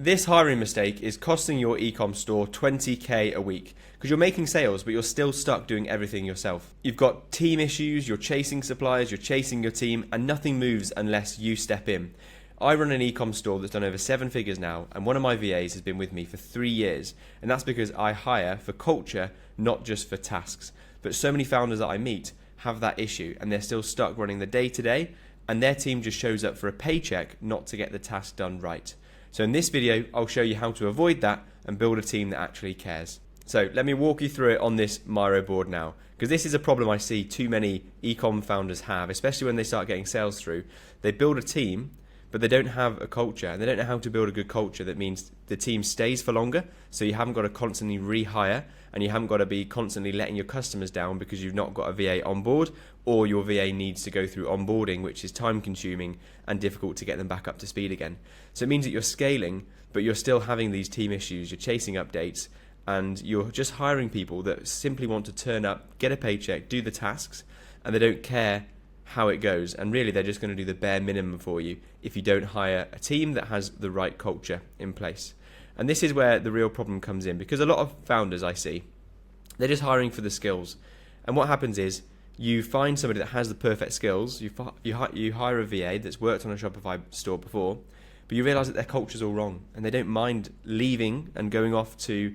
This hiring mistake is costing your ecom store 20k a week because you're making sales, but you're still stuck doing everything yourself. You've got team issues, you're chasing suppliers, you're chasing your team, and nothing moves unless you step in. I run an ecom store that's done over 7 figures now, and one of my VAs has been with me for 3 years, and that's because I hire for culture, not just for tasks. But so many founders that I meet have that issue, and they're still stuck running the day-to-day, and their team just shows up for a paycheck, not to get the task done right. So in this video, I'll show you how to avoid that and build a team that actually cares. So let me walk you through it on this Miro board now, because this is a problem I see too many ecom founders have, especially when they start getting sales through. They build a team, but they don't have a culture, and they don't know how to build a good culture that means the team stays for longer, so you haven't got to constantly rehire, and you haven't got to be constantly letting your customers down because you've not got a VA on board, or your VA needs to go through onboarding, which is time consuming and difficult to get them back up to speed again. So it means that you're scaling, but you're still having these team issues, you're chasing updates, and you're just hiring people that simply want to turn up, get a paycheck, do the tasks, and they don't care how it goes, and really they're just going to do the bare minimum for you if you don't hire a team that has the right culture in place. And this is where the real problem comes in, because a lot of founders I see, they're just hiring for the skills, and what happens is you find somebody that has the perfect skills, you hire a VA that's worked on a Shopify store before, but you realise that their culture's all wrong, and they don't mind leaving and going off to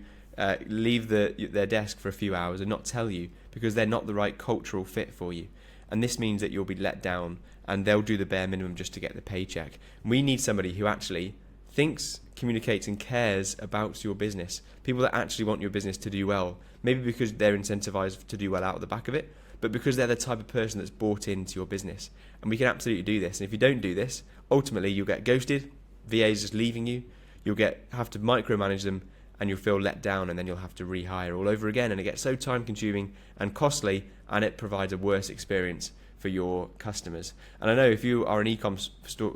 leave their desk for a few hours and not tell you, because they're not the right cultural fit for you. And this means that you'll be let down, and they'll do the bare minimum just to get the paycheck. We need somebody who actually thinks, communicates, and cares about your business. People that actually want your business to do well, maybe because they're incentivized to do well out of the back of it, but because they're the type of person that's bought into your business. And we can absolutely do this. And if you don't do this, ultimately you'll get ghosted, VAs just leaving you, you'll have to micromanage them, and you'll feel let down, and then you'll have to rehire all over again, and it gets so time consuming and costly, and it provides a worse experience for your customers. And I know if you are an ecom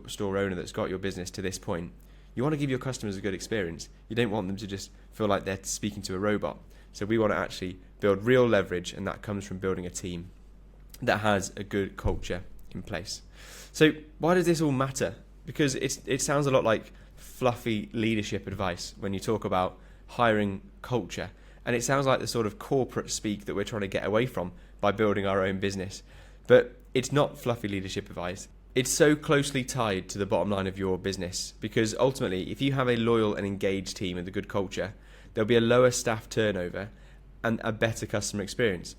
store owner that's got your business to this point, you want to give your customers a good experience. You don't want them to just feel like they're speaking to a robot. So we want to actually build real leverage, and that comes from building a team that has a good culture in place. So why does this all matter? Because it sounds a lot like fluffy leadership advice when you talk about hiring culture, and it sounds like the sort of corporate speak that we're trying to get away from by building our own business. But it's not fluffy leadership advice. It's so closely tied to the bottom line of your business, because ultimately if you have a loyal and engaged team with a good culture, there'll be a lower staff turnover and a better customer experience.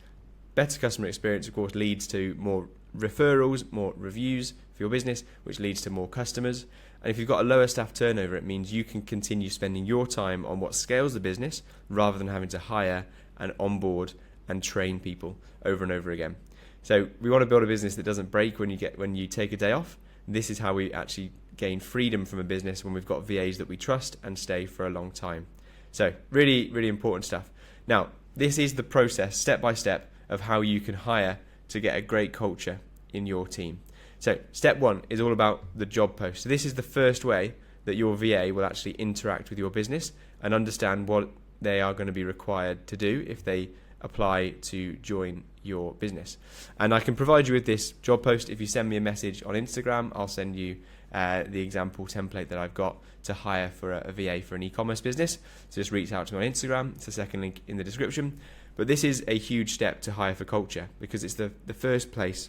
Better customer experience, of course, leads to more referrals, more reviews for your business, which leads to more customers. And if you've got a lower staff turnover, it means you can continue spending your time on what scales the business rather than having to hire and onboard and train people over and over again. So we want to build a business that doesn't break when you take a day off. This is how we actually gain freedom from a business, when we've got VAs that we trust and stay for a long time. So really, really important stuff. Now, this is the process, step by step, of how you can hire to get a great culture in your team. So step 1 is all about the job post. So this is the first way that your VA will actually interact with your business and understand what they are going to be required to do if they apply to join your business. And I can provide you with this job post. If you send me a message on Instagram, I'll send you the example template that I've got to hire for a VA for an e-commerce business. So just reach out to me on Instagram. It's the second link in the description. But this is a huge step to hire for culture, because it's the first place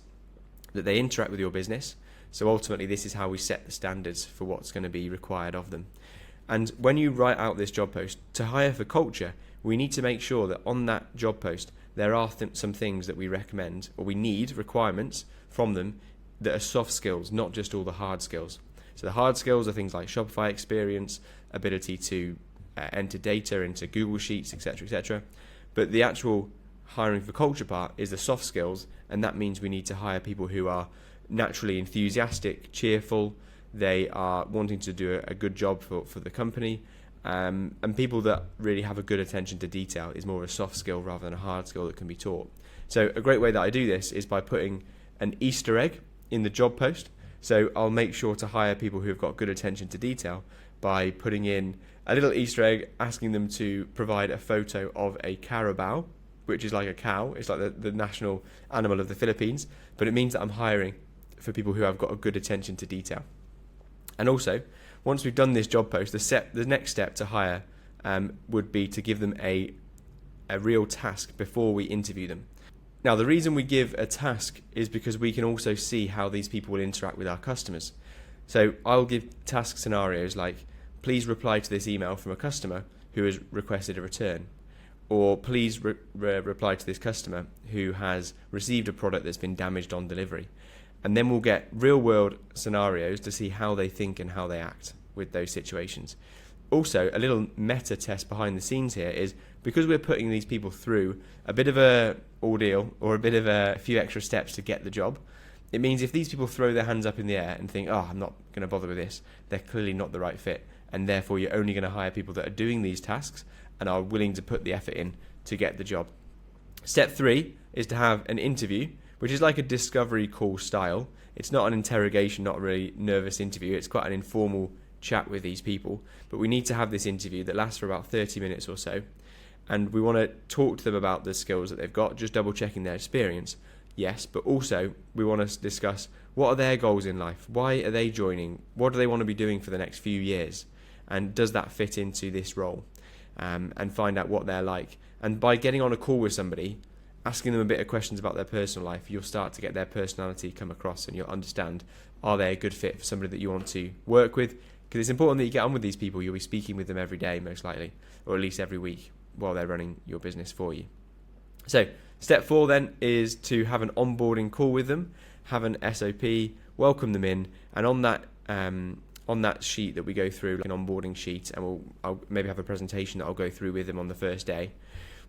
that they interact with your business. So ultimately this is how we set the standards for what's going to be required of them. And when you write out this job post to hire for culture, we need to make sure that on that job post there are some things that we recommend, or we need requirements from them that are soft skills, not just all the hard skills. So the hard skills are things like Shopify experience, ability to enter data into Google Sheets, etc., etc. But the actual hiring for culture part is the soft skills, and that means we need to hire people who are naturally enthusiastic, cheerful, they are wanting to do a good job for the company, and people that really have a good attention to detail is more of a soft skill rather than a hard skill that can be taught. So a great way that I do this is by putting an Easter egg in the job post. So I'll make sure to hire people who have got good attention to detail by putting in a little Easter egg, asking them to provide a photo of a carabao, which is like a cow. It's like the national animal of the Philippines, but it means that I'm hiring for people who have got a good attention to detail. And also, Once we've done this job post, the next step to hire would be to give them a real task before we interview them. Now, the reason we give a task is because we can also see how these people will interact with our customers. So I'll give task scenarios like, please reply to this email from a customer who has requested a return, or please reply to this customer who has received a product that's been damaged on delivery. And then we'll get real world scenarios to see how they think and how they act with those situations. Also, a little meta test behind the scenes here is, because we're putting these people through a bit of a ordeal or a bit of a few extra steps to get the job, it means if these people throw their hands up in the air and think, I'm not going to bother with this, they're clearly not the right fit. And therefore, you're only going to hire people that are doing these tasks and are willing to put the effort in to get the job. Step 3 is to have an interview, which is like a discovery call style. It's not an interrogation, not a really nervous interview. It's quite an informal chat with these people. But we need to have this interview that lasts for about 30 minutes or so. And we want to talk to them about the skills that they've got, just double checking their experience. Yes, but also we want to discuss, what are their goals in life? Why are they joining? What do they want to be doing for the next few years? And does that fit into this role? And find out what they're like. And by getting on a call with somebody, asking them a bit of questions about their personal life, you'll start to get their personality come across, and you'll understand, are they a good fit for somebody that you want to work with? Because it's important that you get on with these people. You'll be speaking with them every day, most likely, or at least every week while they're running your business for you. So step 4 then is to have an onboarding call with them, have an SOP, welcome them in, and on that sheet that we go through, like an onboarding sheet, and I'll maybe have a presentation that I'll go through with them on the first day.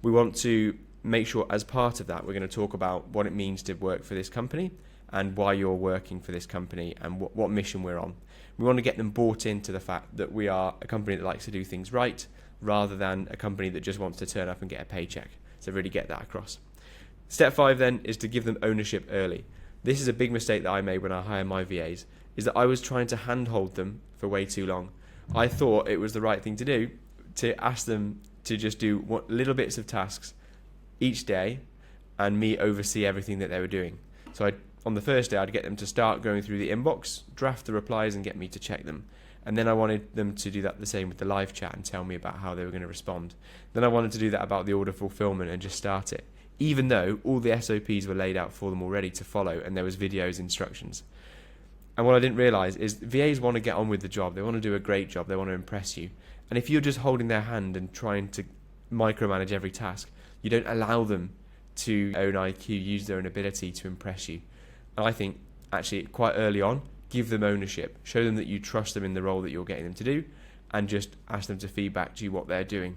We want to make sure, as part of that, we're going to talk about what it means to work for this company and why you're working for this company and what mission we're on. We want to get them bought into the fact that we are a company that likes to do things right, rather than a company that just wants to turn up and get a paycheck. So really get that across. Step 5 then is to give them ownership early. This is a big mistake that I made when I hire my VAs, is that I was trying to handhold them for way too long. I thought it was the right thing to do to ask them to just do little bits of tasks each day and me oversee everything that they were doing. So on the first day, I'd get them to start going through the inbox, draft the replies and get me to check them. And then I wanted them to do that the same with the live chat and tell me about how they were going to respond. Then I wanted to do that about the order fulfillment and just start it, even though all the SOPs were laid out for them already to follow and there was videos, instructions. And what I didn't realise is VAs want to get on with the job. They want to do a great job. They want to impress you. And if you're just holding their hand and trying to micromanage every task, you don't allow them to own IQ, use their own ability to impress you. And I think actually quite early on, give them ownership. Show them that you trust them in the role that you're getting them to do, and just ask them to feedback to you what they're doing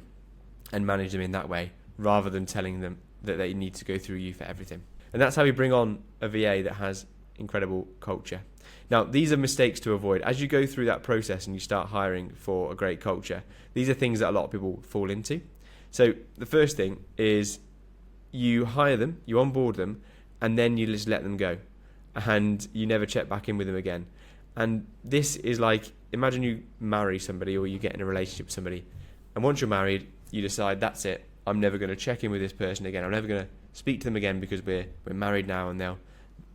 and manage them in that way, rather than telling them that they need to go through you for everything. And that's how we bring on a VA that has incredible culture. Now, these are mistakes to avoid. As you go through that process and you start hiring for a great culture, these are things that a lot of people fall into. So the first thing is you hire them, you onboard them, and then you just let them go. And you never check back in with them again. And this is like, imagine you marry somebody or you get in a relationship with somebody, and once you're married, you decide, that's it, I'm never going to check in with this person again. I'm never going to speak to them again because we're married now, and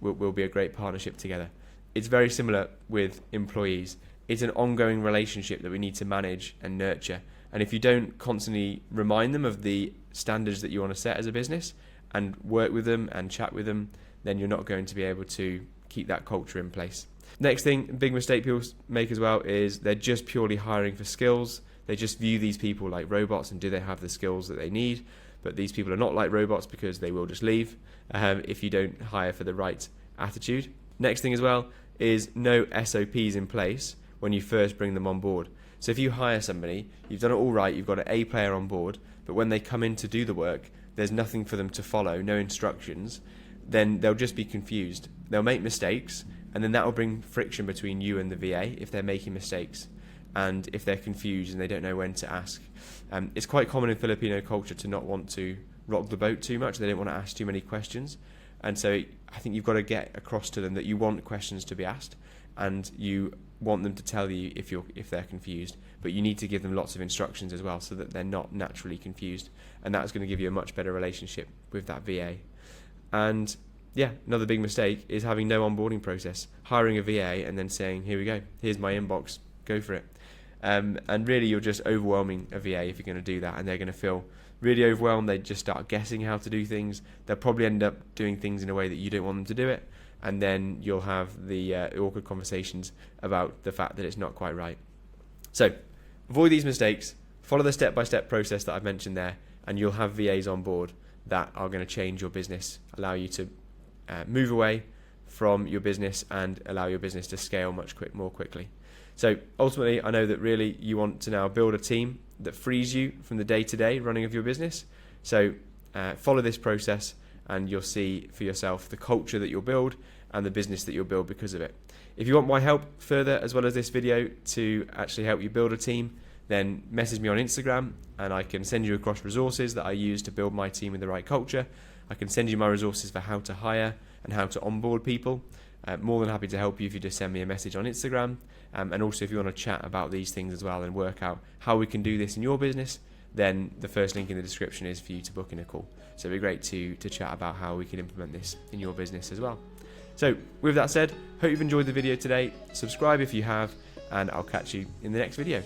we'll be a great partnership together. It's very similar with employees. It's an ongoing relationship that we need to manage and nurture. And if you don't constantly remind them of the standards that you want to set as a business and work with them and chat with them, then you're not going to be able to keep that culture in place. Next thing, big mistake people make as well, is they're just purely hiring for skills. They just view these people like robots, and do they have the skills that they need? But these people are not like robots, because they will just leave if you don't hire for the right attitude. Next thing as well is no SOPs in place when you first bring them on board. So if you hire somebody, you've done it all right, you've got an A player on board, but when they come in to do the work, there's nothing for them to follow, no instructions, then they'll just be confused. They'll make mistakes, and then that will bring friction between you and the VA if they're making mistakes and if they're confused and they don't know when to ask. It's quite common in Filipino culture to not want to rock the boat too much. They don't want to ask too many questions. And so I think you've got to get across to them that you want questions to be asked, and you want them to tell you if they're confused, but you need to give them lots of instructions as well so that they're not naturally confused, and that's going to give you a much better relationship with that VA. And yeah, another big mistake is having no onboarding process, hiring a VA and then saying, here we go, here's my inbox, go for it. And really, you're just overwhelming a VA if you're going to do that, and they're going to feel really overwhelmed. They just start guessing how to do things. They'll probably end up doing things in a way that you don't want them to do it, and then you'll have the awkward conversations about the fact that it's not quite right. So avoid these mistakes, follow the step-by-step process that I've mentioned there, and you'll have VAs on board that are going to change your business, allow you to move away from your business and allow your business to scale more quickly. So ultimately, I know that really you want to now build a team that frees you from the day-to-day running of your business. So follow this process and you'll see for yourself the culture that you'll build and the business that you'll build because of it. If you want my help further, as well as this video, to actually help you build a team, then message me on Instagram and I can send you across resources that I use to build my team with the right culture. I can send you my resources for how to hire and how to onboard people. More than happy to help you if you just send me a message on Instagram. And also if you want to chat about these things as well and work out how we can do this in your business, then the first link in the description is for you to book in a call. So it'd be great to chat about how we can implement this in your business as well. So with that said, hope you've enjoyed the video today. Subscribe if you have, and I'll catch you in the next video.